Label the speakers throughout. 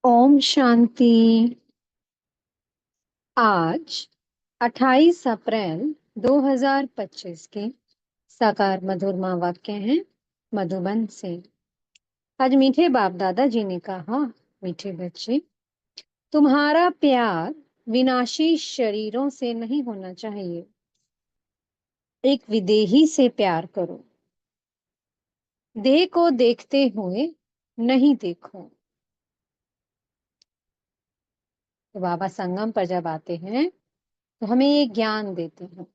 Speaker 1: ओम शांति। आज 28 अप्रैल 2025 के साकार मधुरमा वाक्य हैं मधुबन से। आज मीठे बाप दादाजी ने कहा, मीठे बच्चे, तुम्हारा प्यार विनाशी शरीरों से नहीं होना चाहिए। एक विदेही से प्यार करो। देह को देखते हुए नहीं देखो। तो बाबा संगम पर जब आते हैं तो हमें ये ज्ञान देते हैं,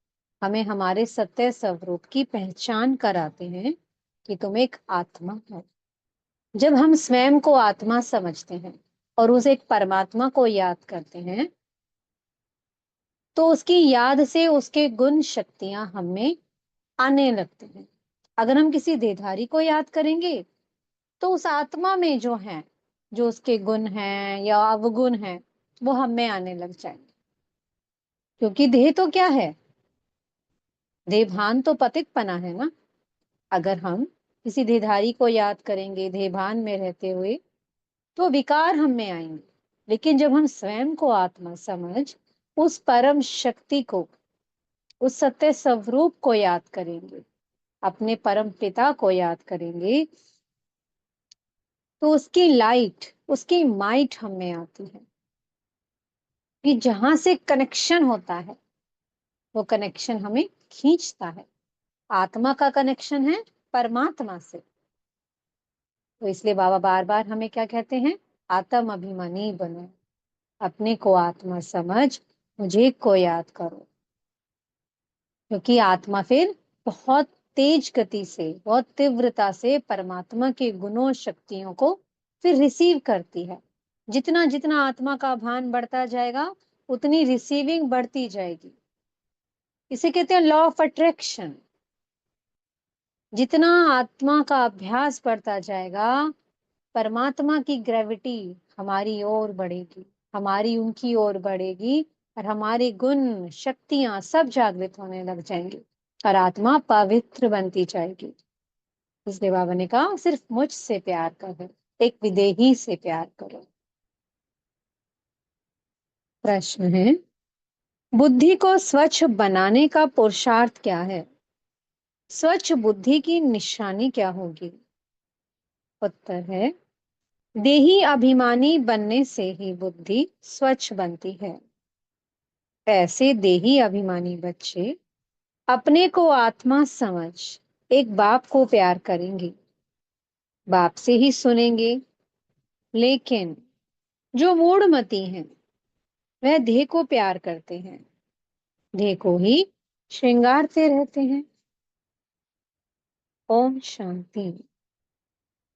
Speaker 1: हमें हमारे सत्य स्वरूप की पहचान कराते हैं कि तुम एक आत्मा हो। जब हम स्वयं को आत्मा समझते हैं और उस एक परमात्मा को याद करते हैं तो उसकी याद से उसके गुण शक्तियां हमें आने लगते हैं। अगर हम किसी देहधारी को याद करेंगे तो उस आत्मा में जो है, जो उसके गुण हैं या अवगुण हैं, वो हमें आने लग जाएंगे। क्योंकि देह तो क्या है? देहभान तो पतितपना है ना। अगर हम किसी देहधारी को याद करेंगे देहभान में रहते हुए तो विकार हम में आएंगे। लेकिन जब हम स्वयं को आत्मा समझ उस परम शक्ति को, उस सत्य स्वरूप को याद करेंगे, अपने परम पिता को याद करेंगे, तो उसकी लाइट, उसकी माइट हम में आती है कि जहां से कनेक्शन होता है वो कनेक्शन हमें खींचता है। आत्मा का कनेक्शन है परमात्मा से। तो इसलिए बाबा बार बार हमें क्या कहते हैं? आत्म अभिमानी बनो, अपने को आत्मा समझ मुझे को याद करो। क्योंकि आत्मा फिर बहुत तेज गति से, बहुत तीव्रता से परमात्मा के गुणों शक्तियों को फिर रिसीव करती है। जितना जितना आत्मा का भान बढ़ता जाएगा उतनी रिसीविंग बढ़ती जाएगी। इसे कहते हैं लॉ ऑफ अट्रैक्शन। जितना आत्मा का अभ्यास बढ़ता जाएगा परमात्मा की ग्रेविटी हमारी ओर बढ़ेगी, हमारी उनकी ओर बढ़ेगी और हमारे गुण शक्तियां सब जागृत होने लग जाएंगी और आत्मा पवित्र बनती जाएगी। इसलिए बाबा ने कहा सिर्फ मुझसे प्यार करो, एक विदेही से प्यार करो। प्रश्न है, बुद्धि को स्वच्छ बनाने का पुरुषार्थ क्या है? स्वच्छ बुद्धि की निशानी क्या होगी? उत्तर है, देही अभिमानी बनने से ही बुद्धि स्वच्छ बनती है। ऐसे देही अभिमानी बच्चे अपने को आत्मा समझ एक बाप को प्यार करेंगे, बाप से ही सुनेंगे। लेकिन जो मूढ़मती हैं वह देह को प्यार करते हैं, देह को ही श्रृंगारते रहते हैं। ओम शांति।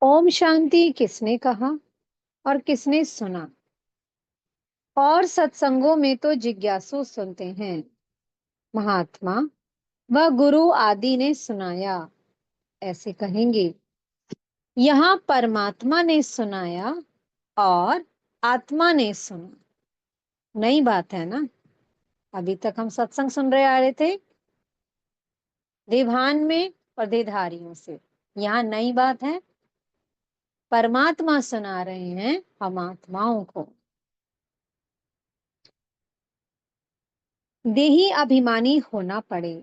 Speaker 1: ओम शांति किसने कहा और किसने सुना? और सत्संगों में तो जिज्ञासु सुनते हैं, महात्मा व गुरु आदि ने सुनाया, ऐसे कहेंगे। यहाँ परमात्मा ने सुनाया और आत्मा ने सुना, नई बात है ना। अभी तक हम सत्संग सुन रहे आ रहे थे देवान में और देधारियों से। यहाँ नई बात है, परमात्मा सुना रहे हैं हम आत्माओं को। देही अभिमानी होना पड़े,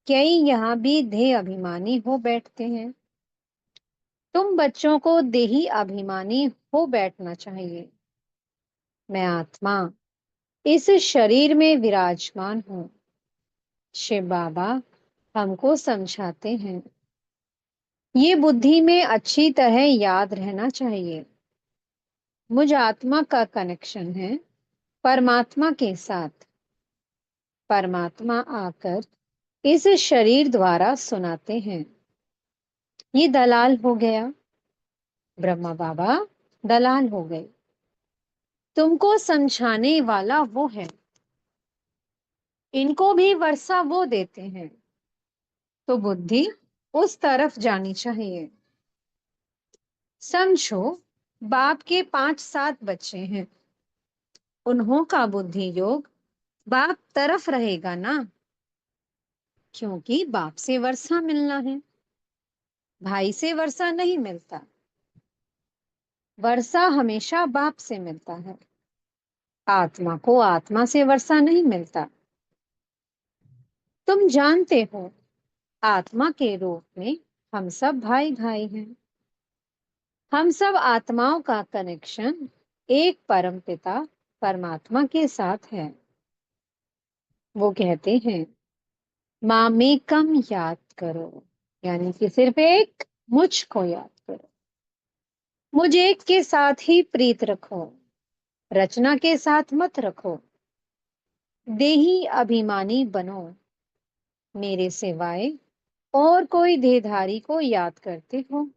Speaker 1: कई यहाँ भी देह अभिमानी हो बैठते हैं। तुम बच्चों को देही अभिमानी हो बैठना चाहिए। मैं आत्मा इस शरीर में विराजमान हूँ। शिव बाबा हमको समझाते हैं, ये बुद्धि में अच्छी तरह याद रहना चाहिए। मुझ आत्मा का कनेक्शन है परमात्मा के साथ। परमात्मा आकर इस शरीर द्वारा सुनाते हैं। ये दलाल हो गया, ब्रह्मा बाबा दलाल हो गए। तुमको समझाने वाला वो है, इनको भी वर्षा वो देते हैं। तो बुद्धि उस तरफ जानी चाहिए। समझो, बाप के 5-7 बच्चे हैं, उन्हों का बुद्धि योग बाप तरफ रहेगा ना। क्योंकि बाप से वर्षा मिलना है, भाई से वर्षा नहीं मिलता। वर्षा हमेशा बाप से मिलता है, आत्मा को आत्मा से वर्षा नहीं मिलता। तुम जानते हो, आत्मा के रूप में हम सब भाई भाई हैं। हम सब आत्माओं का कनेक्शन एक परम पिता परमात्मा के साथ है। वो कहते हैं, मामेकम याद करो, यानी कि सिर्फ एक मुझको याद करो। मुझे एक के साथ ही प्रीत रखो, रचना के साथ मत रखो। देही अभिमानी बनो, मेरे सिवाय और कोई देहधारी को याद करते हो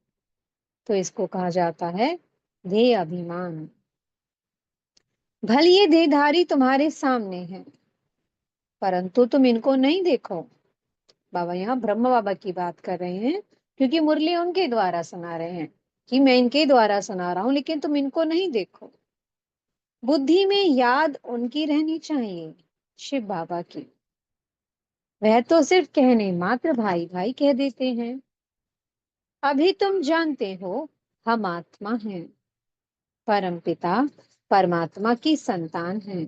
Speaker 1: तो इसको कहा जाता है देह अभिमान। भले ये देहधारी तुम्हारे सामने है, परंतु तुम इनको नहीं देखो। बाबा यहाँ ब्रह्म बाबा की बात कर रहे हैं, क्योंकि मुरली उनके द्वारा सुना रहे हैं कि मैं इनके द्वारा सुना रहा हूं, लेकिन तुम इनको नहीं देखो। बुद्धि में याद उनकी रहनी चाहिए, शिव बाबा की। वह तो सिर्फ कहने मात्र भाई भाई कह देते हैं। अभी तुम जानते हो, हम आत्मा हैं, परम पिता परमात्मा की संतान हैं।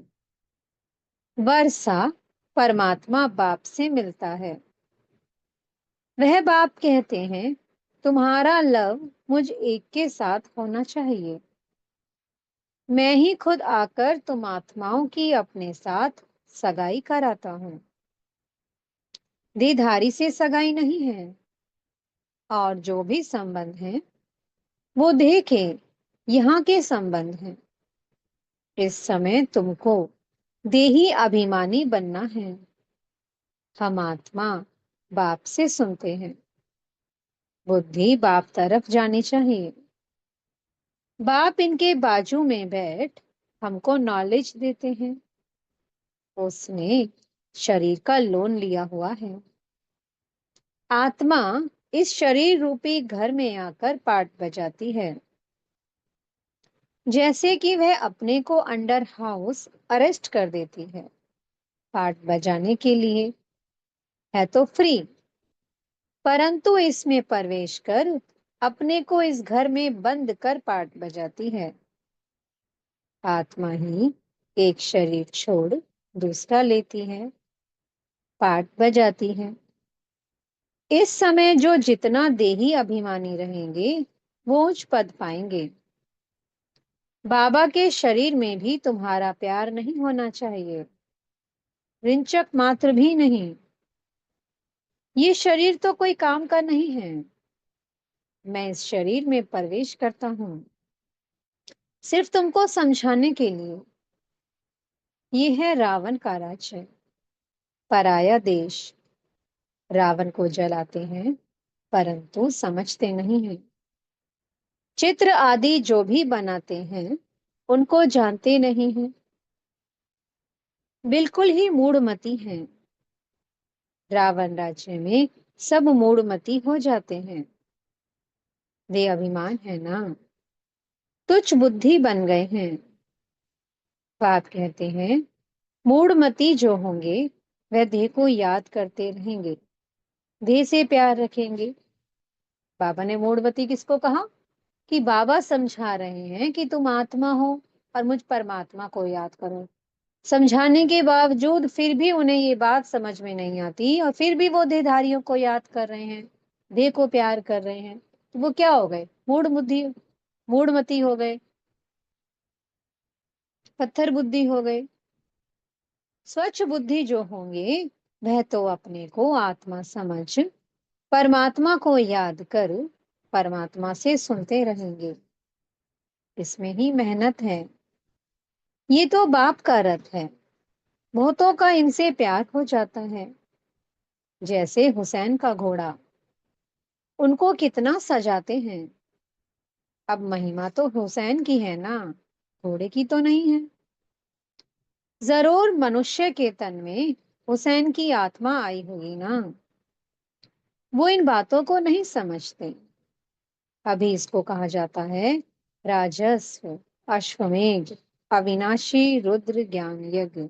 Speaker 1: वर्षा परमात्मा बाप से मिलता है। वह बाप कहते हैं, तुम्हारा लव मुझ एक के साथ होना चाहिए। मैं ही खुद आकर तुम आत्माओं की अपने साथ सगाई कराता हूँ। देहधारी से सगाई नहीं है, और जो भी संबंध है वो देह के यहाँ के संबंध हैं। इस समय तुमको देही अभिमानी बनना है। हम आत्मा बाप से सुनते हैं, बुद्धि बाप तरफ जानी चाहिए। बाप इनके बाजू में बैठ हमको नॉलेज देते हैं। उसने शरीर का लोन लिया हुआ है। आत्मा इस शरीर रूपी घर में आकर पाठ बजाती है, जैसे कि वह अपने को अंडर हाउस अरेस्ट कर देती है। पाठ बजाने के लिए है तो फ्री, परंतु इसमें प्रवेश कर अपने को इस घर में बंद कर पाठ बजाती है। आत्मा ही एक शरीर छोड़ दूसरा लेती है, पाठ बजाती है। इस समय जो जितना देही अभिमानी रहेंगे वो उच्च पद पाएंगे। बाबा के शरीर में भी तुम्हारा प्यार नहीं होना चाहिए, रिंचक मात्र भी नहीं। ये शरीर तो कोई काम का नहीं है। मैं इस शरीर में प्रवेश करता हूँ सिर्फ तुमको समझाने के लिए। ये है रावण का राज्य, पराया देश। रावण को जलाते हैं, परंतु समझते नहीं हैं। चित्र आदि जो भी बनाते हैं उनको जानते नहीं हैं, बिल्कुल ही मूढ़मती हैं। रावण राज्य में सब मूढ़मती हो जाते हैं। वे अभिमान है ना, तुच्छ बुद्धि बन गए हैं। बाप कहते हैं, मूढ़मती जो होंगे वह देह को याद करते रहेंगे, देह से प्यार रखेंगे। बाबा ने मूढ़मती किसको कहा? कि बाबा समझा रहे हैं कि तुम आत्मा हो और मुझ परमात्मा को याद करो। समझाने के बावजूद फिर भी उन्हें ये बात समझ में नहीं आती, और फिर भी वो देहधारियों को याद कर रहे हैं, देह को प्यार कर रहे हैं। तो वो क्या हो गए? मूढ़ बुद्धि, मूढ़मती हो गए, पत्थर बुद्धि हो गए। स्वच्छ बुद्धि जो होंगे वह तो अपने को आत्मा समझ परमात्मा को याद कर परमात्मा से सुनते रहेंगे। इसमें ही मेहनत है। ये तो बाप का रथ है, बहुतों का इनसे प्यार हो जाता है। जैसे हुसैन का घोड़ा, उनको कितना सजाते हैं। अब महिमा तो हुसैन की है ना, घोड़े की तो नहीं है। जरूर मनुष्य के तन में हुसैन की आत्मा आई होगी ना। वो इन बातों को नहीं समझते। अभी इसको कहा जाता है राजस्व, अश्वमेध, अविनाशी रुद्र ज्ञान यज्ञ।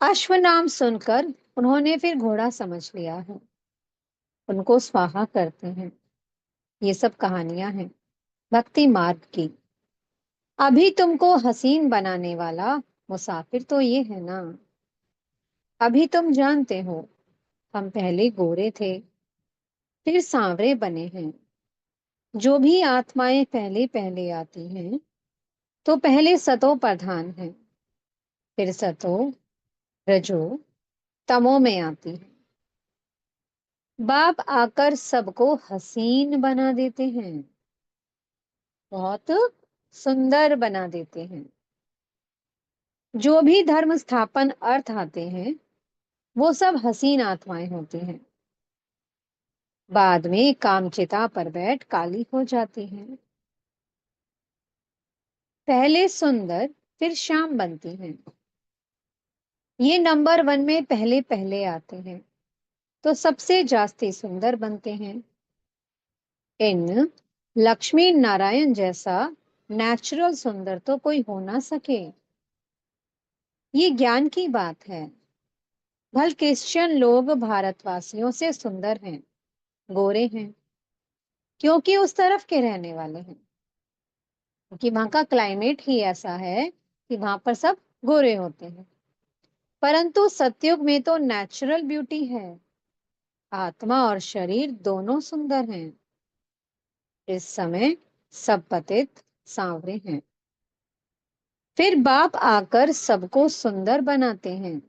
Speaker 1: अश्व नाम सुनकर उन्होंने फिर घोड़ा समझ लिया है, उनको स्वाहा करते हैं। ये सब कहानियां हैं भक्ति मार्ग की। अभी तुमको हसीन बनाने वाला मुसाफिर तो ये है ना। अभी तुम जानते हो हम पहले गोरे थे, फिर सांवरे बने हैं। जो भी आत्माएं पहले पहले आती हैं तो पहले सतो प्रधान है, फिर सतो, रजो, तमो में आती है। बाप आकर सबको हसीन बना देते हैं, बहुत सुंदर बना देते हैं। जो भी धर्म स्थापन अर्थ आते हैं वो सब हसीन आत्माएं होती हैं। बाद में कामचिता पर बैठ काली हो जाती हैं। पहले सुंदर फिर श्याम बनती हैं। ये नंबर वन में पहले पहले आते हैं तो सबसे जास्ती सुंदर बनते हैं। इन लक्ष्मी नारायण जैसा नेचुरल सुंदर तो कोई हो ना सके। ये ज्ञान की बात है। भल क्रिश्चियन लोग भारतवासियों से सुंदर हैं, गोरे हैं, क्योंकि उस तरफ के रहने वाले हैं, क्योंकि वहां का क्लाइमेट ही ऐसा है कि वहां पर सब गोरे होते हैं। परंतु सतयुग में तो नेचुरल ब्यूटी है। आत्मा और शरीर दोनों सुंदर हैं। इस समय सब पतित सांवरे हैं। फिर बाप आकर सबको सुंदर बनाते हैं।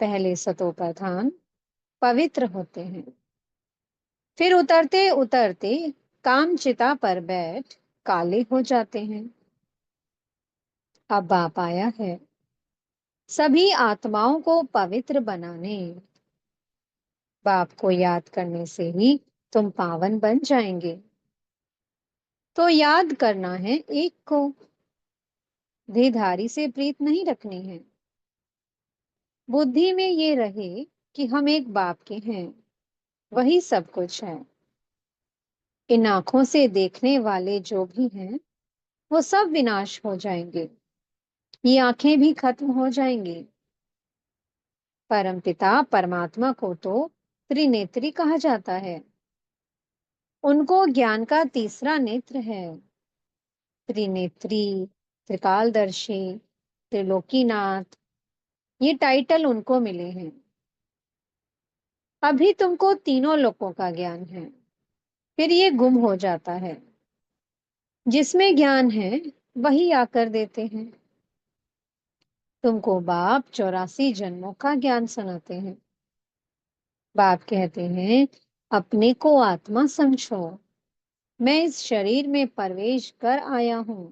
Speaker 1: पहले सतो प्रधान पवित्र होते हैं, फिर उतरते उतरते काम चिता पर बैठ काले हो जाते हैं। अब बाप आया है सभी आत्माओं को पवित्र बनाने। बाप को याद करने से ही तुम पावन बन जाएंगे। तो याद करना है एक को, देहधारी से प्रीत नहीं रखनी है। बुद्धि में ये रहे कि हम एक बाप के हैं, वही सब कुछ है। इन आंखों से देखने वाले जो भी हैं वो सब विनाश हो जाएंगे। ये आंखें भी खत्म हो जाएंगी। परमपिता परमात्मा को तो त्रिनेत्री कहा जाता है। उनको ज्ञान का तीसरा नेत्र है। त्रिनेत्री, त्रिकालदर्शी, त्रिलोकीनाथ, ये टाइटल उनको मिले हैं। अभी तुमको तीनों लोकों का ज्ञान है, फिर ये गुम हो जाता है। जिसमें ज्ञान है वही आकर देते हैं। तुमको बाप 84 जन्मों का ज्ञान सुनाते हैं। बाप कहते हैं अपने को आत्मा समझो, मैं इस शरीर में प्रवेश कर आया हूं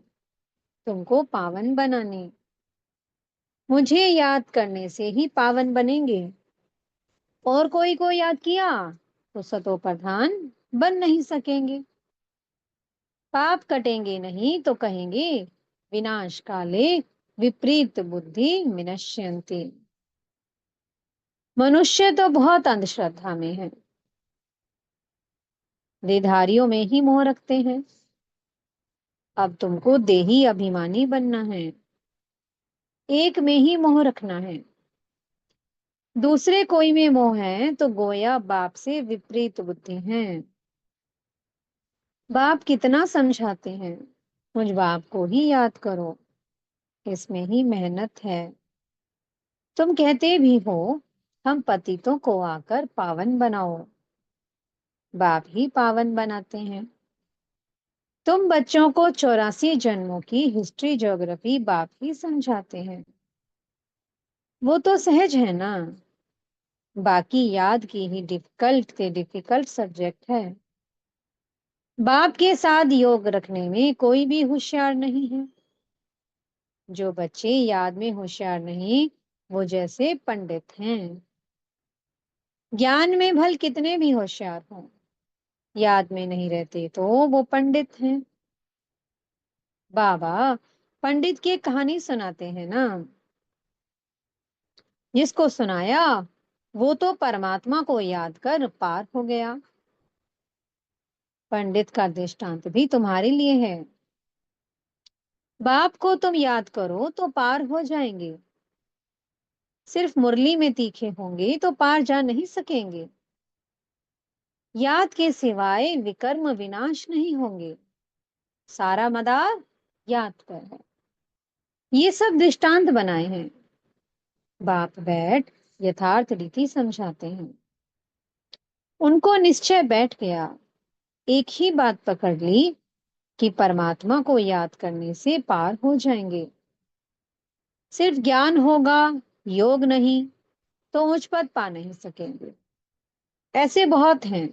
Speaker 1: तुमको पावन बनाने। मुझे याद करने से ही पावन बनेंगे। और कोई को याद किया तो सतो प्रधान बन नहीं सकेंगे। पाप कटेंगे नहीं तो कहेंगे विनाश काले विपरीत बुद्धि विनश्यन्ति। मनुष्य तो बहुत अंधश्रद्धा में है, देहधारियों में ही मोह रखते हैं। अब तुमको देही अभिमानी बनना है, एक में ही मोह रखना है। दूसरे कोई में मोह है तो गोया बाप से विपरीत बुद्धि है। बाप कितना समझाते हैं, मुझ बाप को ही याद करो, इसमें ही मेहनत है। तुम कहते भी हो हम पतितों को आकर पावन बनाओ, बाप ही पावन बनाते हैं। तुम बच्चों को 84 जन्मों की हिस्ट्री ज्योग्राफी बाप ही समझाते हैं। वो तो सहज है ना, बाकी याद की ही डिफिकल्ट से डिफिकल्ट सब्जेक्ट है। बाप के साथ योग रखने में कोई भी होशियार नहीं है। जो बच्चे याद में होशियार नहीं वो जैसे पंडित हैं। ज्ञान में भल कितने भी होशियार हों, याद में नहीं रहते तो वो पंडित हैं। बाबा पंडित की एक कहानी सुनाते हैं ना, जिसको सुनाया वो तो परमात्मा को याद कर पार हो गया। पंडित का दृष्टांत भी तुम्हारे लिए है। बाप को तुम याद करो तो पार हो जाएंगे। सिर्फ मुरली में तीखे होंगे तो पार जा नहीं सकेंगे। याद के सिवाय विकर्म विनाश नहीं होंगे। सारा मदार याद पर है। ये सब दृष्टांत बनाए हैं। बाप बैठ यथार्थ रीति समझाते हैं। उनको निश्चय बैठ गया। एक ही बात पकड़ ली कि परमात्मा को याद करने से पार हो जाएंगे। सिर्फ ज्ञान होगा, योग नहीं, तो उच्च पद पा नहीं सकेंगे। ऐसे बहुत हैं,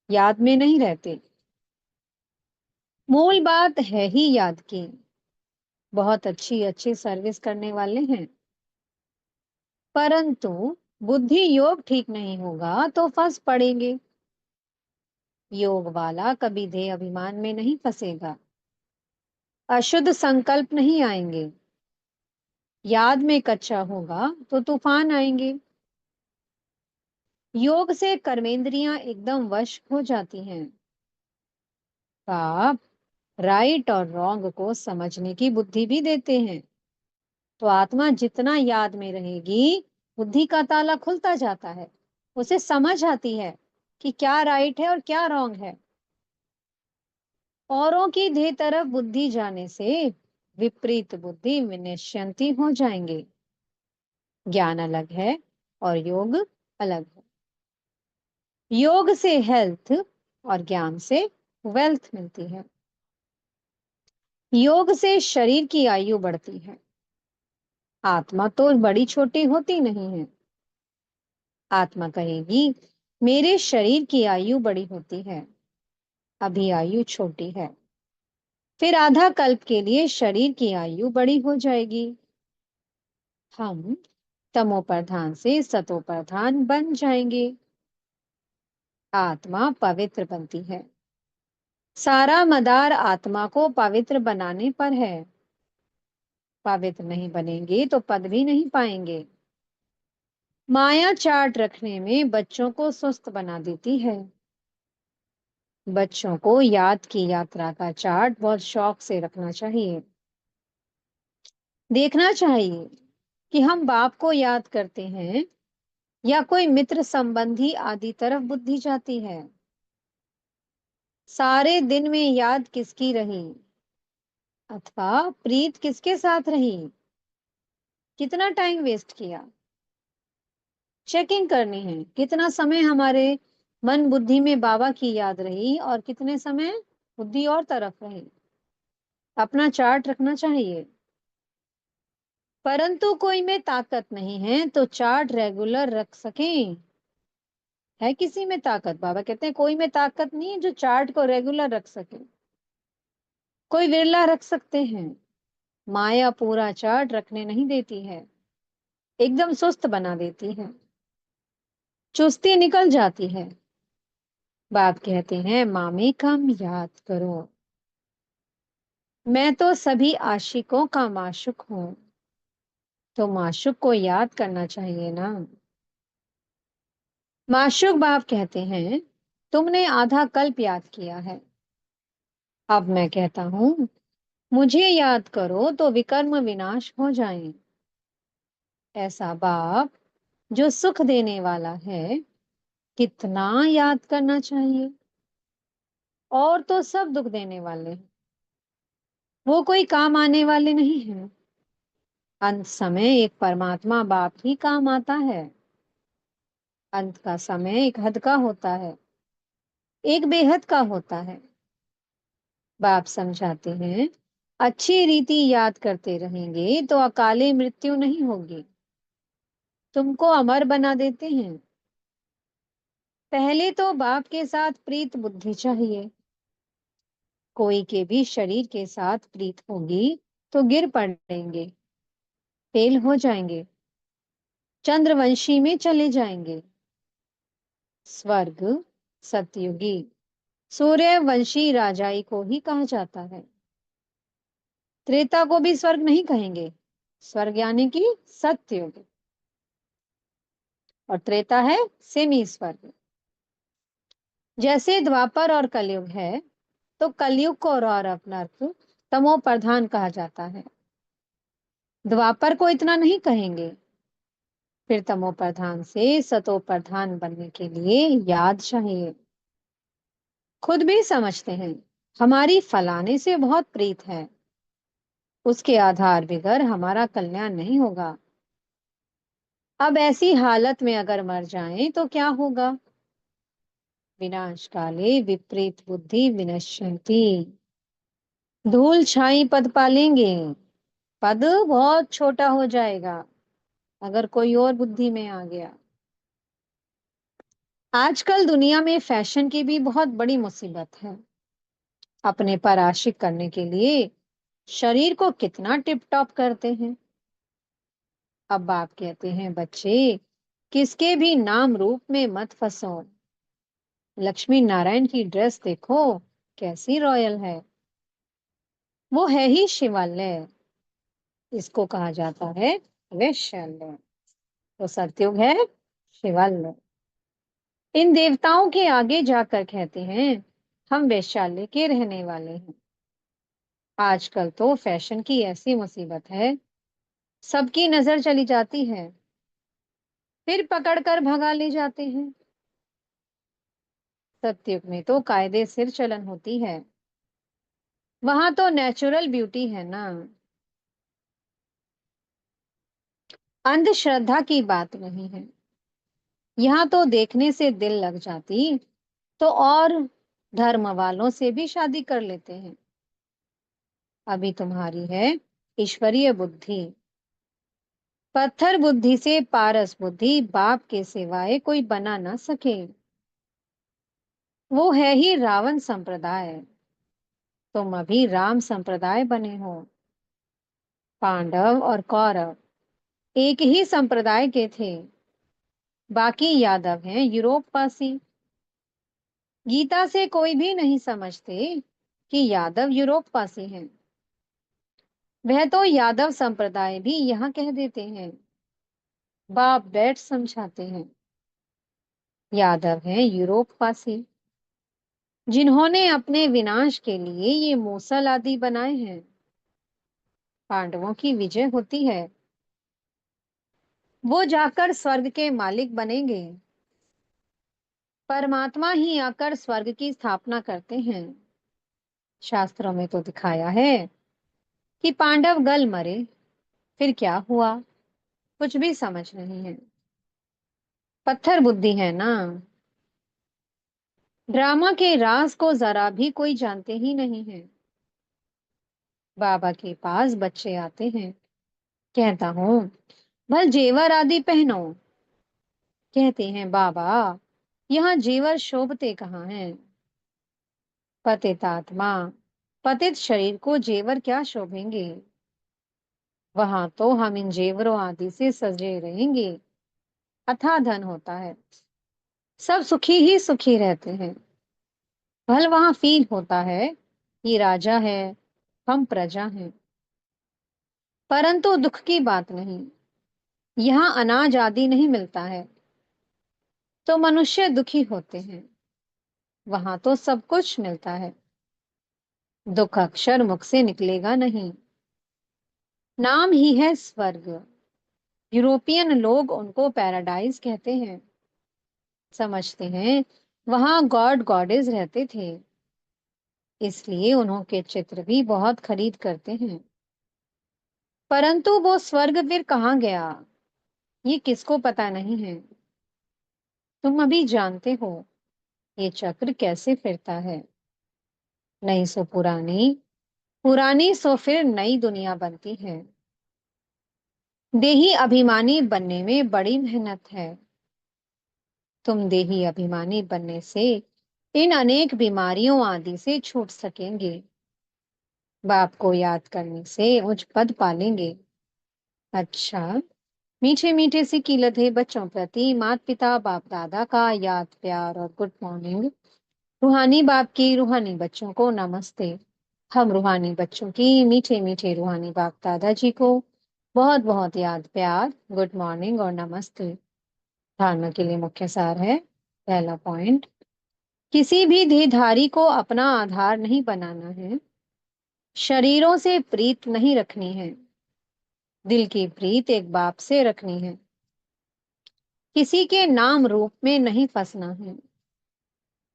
Speaker 1: याद में नहीं रहते। मूल बात है ही याद की। बहुत अच्छी अच्छी सर्विस करने वाले हैं, परंतु बुद्धि योग ठीक नहीं होगा तो फंस पड़ेंगे। योग वाला कभी देह अभिमान में नहीं फंसेगा। अशुद्ध संकल्प नहीं आएंगे। याद में कच्चा होगा तो तूफान आएंगे। योग से कर्मेंद्रियां एकदम वश हो जाती हैं। पाप राइट और रॉन्ग को समझने की बुद्धि भी देते हैं। तो आत्मा जितना याद में रहेगी, बुद्धि का ताला खुलता जाता है। उसे समझ आती है कि क्या राइट है और क्या रॉन्ग है। औरों की देह तरफ बुद्धि जाने से विपरीत बुद्धि विनश्यंती हो जाएंगे। ज्ञान अलग है और योग अलग है। योग से हेल्थ और ज्ञान से वेल्थ मिलती है। योग से शरीर की आयु बढ़ती है। आत्मा तो बड़ी छोटी होती नहीं है। आत्मा कहेगी मेरे शरीर की आयु बड़ी होती है, अभी आयु छोटी है। फिर आधा कल्प के लिए शरीर की आयु बड़ी हो जाएगी। हम तमो प्रधान से सतो प्रधान बन जाएंगे। आत्मा पवित्र बनती है। सारा मदार आत्मा को पवित्र बनाने पर है। पवित्र नहीं बनेंगे तो पद भी नहीं पाएंगे। माया चाट रखने में बच्चों को सुस्त बना देती है। बच्चों को याद की यात्रा का चार्ट बहुत शौक से रखना चाहिए। देखना चाहिए कि हम बाप को याद करते हैं या कोई मित्र संबंधी आदि तरफ बुद्धि जाती है। सारे दिन में याद किसकी रही अथवा प्रीत किसके साथ रही, कितना टाइम वेस्ट किया। चेकिंग करनी है कितना समय हमारे मन बुद्धि में बाबा की याद रही और कितने समय बुद्धि और तरफ रही। अपना चार्ट रखना चाहिए। परंतु कोई में ताकत नहीं है तो चार्ट रेगुलर रख सकें। है किसी में ताकत? बाबा कहते हैं कोई में ताकत नहीं है जो चार्ट को रेगुलर रख सके। कोई विरला रख सकते हैं। माया पूरा चार्ट रखने नहीं देती है, एकदम सुस्त बना देती है। चुस्ती निकल जाती है। बाप कहते हैं मामे कम याद करो। मैं तो सभी आशिकों का माशुक हूं। तो माशुक को याद करना चाहिए ना। माशुक बाप कहते हैं तुमने आधा कल्प याद किया है। अब मैं कहता हूं मुझे याद करो तो विकर्म विनाश हो जाएं। ऐसा बाप जो सुख देने वाला है, कितना याद करना चाहिए। और तो सब दुख देने वाले हैं, वो कोई काम आने वाले नहीं हैं। अंत समय एक परमात्मा बाप ही काम आता है। अंत का समय एक हद का होता है, एक बेहद का होता है। बाप समझाते हैं अच्छी रीति याद करते रहेंगे तो अकाले मृत्यु नहीं होगी। तुमको अमर बना देते हैं। पहले तो बाप के साथ प्रीत बुद्धि चाहिए। कोई के भी शरीर के साथ प्रीत होगी तो गिर पड़ेंगे, फेल हो जाएंगे, चंद्रवंशी में चले जाएंगे। स्वर्ग सतयुगी सूर्यवंशी राजाई को ही कहा जाता है। त्रेता को भी स्वर्ग नहीं कहेंगे। स्वर्ग यानी कि सतयुग, और त्रेता है सेमी स्वर्ग। जैसे द्वापर और कलयुग है, तो कलयुग को और अपनर्थ तमो प्रधान कहा जाता है। द्वापर को इतना नहीं कहेंगे। फिर तमो प्रधान से सतो प्रधान बनने के लिए याद चाहिए। खुद भी समझते हैं हमारी फलाने से बहुत प्रीत है, उसके आधार बगैर हमारा कल्याण नहीं होगा। अब ऐसी हालत में अगर मर जाएं तो क्या होगा? विनाश काले विपरीत बुद्धि विनश्यन्ति। धूल छाई पद पालेंगे, पद बहुत छोटा हो जाएगा अगर कोई और बुद्धि में आ गया। आजकल दुनिया में फैशन की भी बहुत बड़ी मुसीबत है। अपने पर आशिक करने के लिए शरीर को कितना टिप टॉप करते हैं। अब बाप कहते हैं, बच्चे किसके भी नाम रूप में मत फंसो। लक्ष्मी नारायण की ड्रेस देखो कैसी रॉयल है। वो है ही शिवालय, इसको कहा जाता है वैश्यालय। तो सतयुग है शिवालय। इन देवताओं के आगे जाकर कहते हैं हम वैश्यालय के रहने वाले हैं। आजकल तो फैशन की ऐसी मुसीबत है, सबकी नजर चली जाती है, फिर पकड़कर भगा ले जाते हैं। सतयुग में तो कायदे सिर चलन होती है, वहां तो नेचुरल ब्यूटी है ना। अंधश्रद्धा की बात नहीं है, यहाँ तो देखने से दिल लग जाती तो और धर्म वालों से भी शादी कर लेते हैं। अभी तुम्हारी है ईश्वरीय बुद्धि, पत्थर बुद्धि से पारस बुद्धि बाप के सिवाय कोई बना ना सके। वो है ही रावण संप्रदाय, तुम अभी राम संप्रदाय बने हो। पांडव और कौरव एक ही संप्रदाय के थे, बाकी यादव हैं यूरोपवासी। गीता से कोई भी नहीं समझते कि यादव यूरोपवासी हैं। वह तो यादव संप्रदाय भी यहाँ कह देते हैं, बाप बैठ समझाते हैं। यादव हैं यूरोपवासी, जिन्होंने अपने विनाश के लिए ये मूसल आदि बनाए हैं। पांडवों की विजय होती है, वो जाकर स्वर्ग के मालिक बनेंगे। परमात्मा ही आकर स्वर्ग की स्थापना करते हैं। शास्त्रों में तो दिखाया है कि पांडव गल मरे, फिर क्या हुआ? कुछ भी समझ नहीं है, पत्थर बुद्धि है ना। ड्रामा के राज को जरा भी कोई जानते ही नहीं है। बाबा के पास बच्चे आते हैं, कहता हूँ भल जेवर आदि पहनो। कहते हैं बाबा यहाँ जेवर शोभते कहाँ हैं? पतित आत्मा, पतित शरीर को जेवर क्या शोभेंगे? वहां तो हम इन जेवरों आदि से सजे रहेंगे, अथाह धन होता है, सब सुखी ही सुखी रहते हैं। भल वहां फील होता है ये राजा है, हम प्रजा हैं। परंतु दुख की बात नहीं, यहाँ अनाज आदि नहीं मिलता है, तो मनुष्य दुखी होते हैं। वहां तो सब कुछ मिलता है, दुख अक्षर मुख से निकलेगा नहीं। नाम ही है स्वर्ग, यूरोपियन लोग उनको पैराडाइज कहते हैं। समझते हैं वहां गॉड गॉडेस रहते थे, इसलिए उन्होंने चित्र भी बहुत खरीद करते हैं। परंतु वो स्वर्ग फिर कहाँ गया, ये किसको पता नहीं है। तुम अभी जानते हो ये चक्र कैसे फिरता है। नई सो पुरानी, पुरानी सो फिर नई दुनिया बनती है। देही अभिमानी बनने में बड़ी मेहनत है। तुम देही अभिमानी बनने से इन अनेक बीमारियों आदि से छूट सकेंगे। बाप को याद करने से उच्च पद पालेंगे। अच्छा, मीठे मीठे सी कीलत है बच्चों प्रति माता पिता बाप दादा का याद प्यार और गुड मॉर्निंग। रूहानी बाप की रूहानी बच्चों को नमस्ते। हम रूहानी बच्चों की मीठे मीठे रूहानी बाप दादा जी को बहुत बहुत याद प्यार, गुड मॉर्निंग और नमस्ते। धारणा के लिए मुख्य सार है। पहला पॉइंट, किसी भी देहधारी को अपना आधार नहीं बनाना है, शरीरों से प्रीत नहीं रखनी है, दिल की प्रीत एक बाप से रखनी है। किसी के नाम रूप में नहीं फंसना है।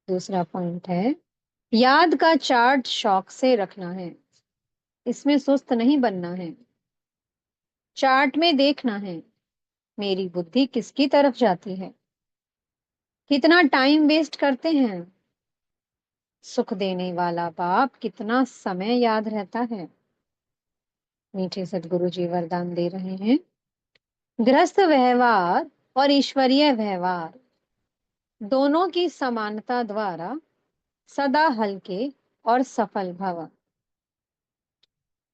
Speaker 1: दूसरा पॉइंट है, याद का चार्ट शौक से रखना है, इसमें सुस्त नहीं बनना है। चार्ट में देखना है मेरी बुद्धि किसकी तरफ जाती है, कितना टाइम वेस्ट करते हैं। सुख देने वाला बाप कितना समय याद रहता है। मीठे सदगुरु जी वरदान दे रहे हैं। गृहस्थ व्यवहार और ईश्वरीय व्यवहार दोनों की समानता द्वारा सदा हल्के और सफल भव।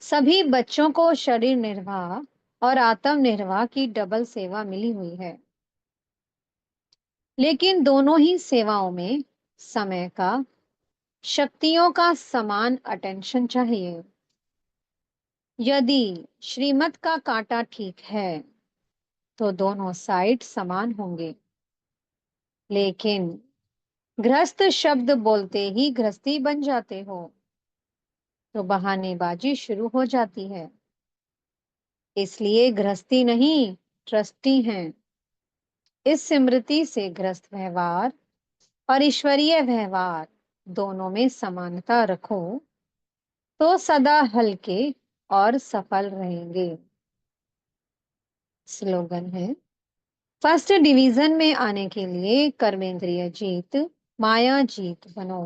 Speaker 1: सभी बच्चों को शरीर निर्वाह और आत्म निर्वाह की डबल सेवा मिली हुई है, लेकिन दोनों ही सेवाओं में समय का, शक्तियों का समान अटेंशन चाहिए। यदि श्रीमत का कांटा ठीक है तो दोनों साइड समान होंगे, लेकिन गृहस्थ शब्द बोलते ही गृहस्थी बन जाते हो तो बहानेबाजी शुरू हो जाती है। इसलिए गृहस्थी नहीं, ट्रस्टी हैं। इस स्मृति से गृहस्थ व्यवहार और ईश्वरीय व्यवहार दोनों में समानता रखो तो सदा हल्के और सफल रहेंगे। स्लोगन है, फर्स्ट डिवीजन में आने के लिए कर्मेंद्रिय जीत, माया जीत बनो।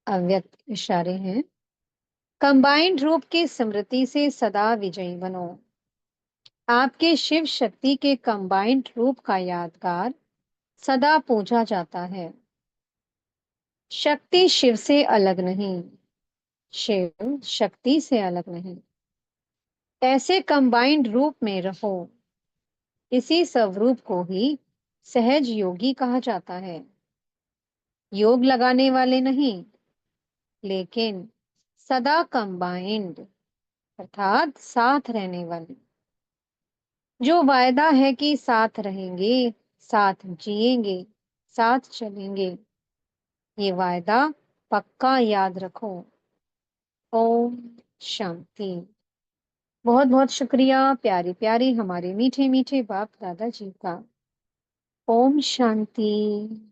Speaker 1: अव्यक्त इशारे हैं, कंबाइंड रूप की स्मृति से सदा विजयी बनो। आपके शिव शक्ति के कंबाइंड रूप का यादगार सदा पूजा जाता है। शक्ति शिव से अलग नहीं, शिव शक्ति से अलग नहीं। ऐसे कंबाइंड रूप में रहो। इसी स्वरूप को ही सहज योगी कहा जाता है। योग लगाने वाले नहीं, लेकिन सदा कंबाइंड अर्थात साथ रहने वाले। जो वायदा है कि साथ रहेंगे, साथ जिएंगे, साथ चलेंगे, ये वायदा पक्का याद रखो। ओम शांति। बहुत बहुत शुक्रिया प्यारी प्यारी हमारे मीठे मीठे बाप दादा जी का। ओम शांति।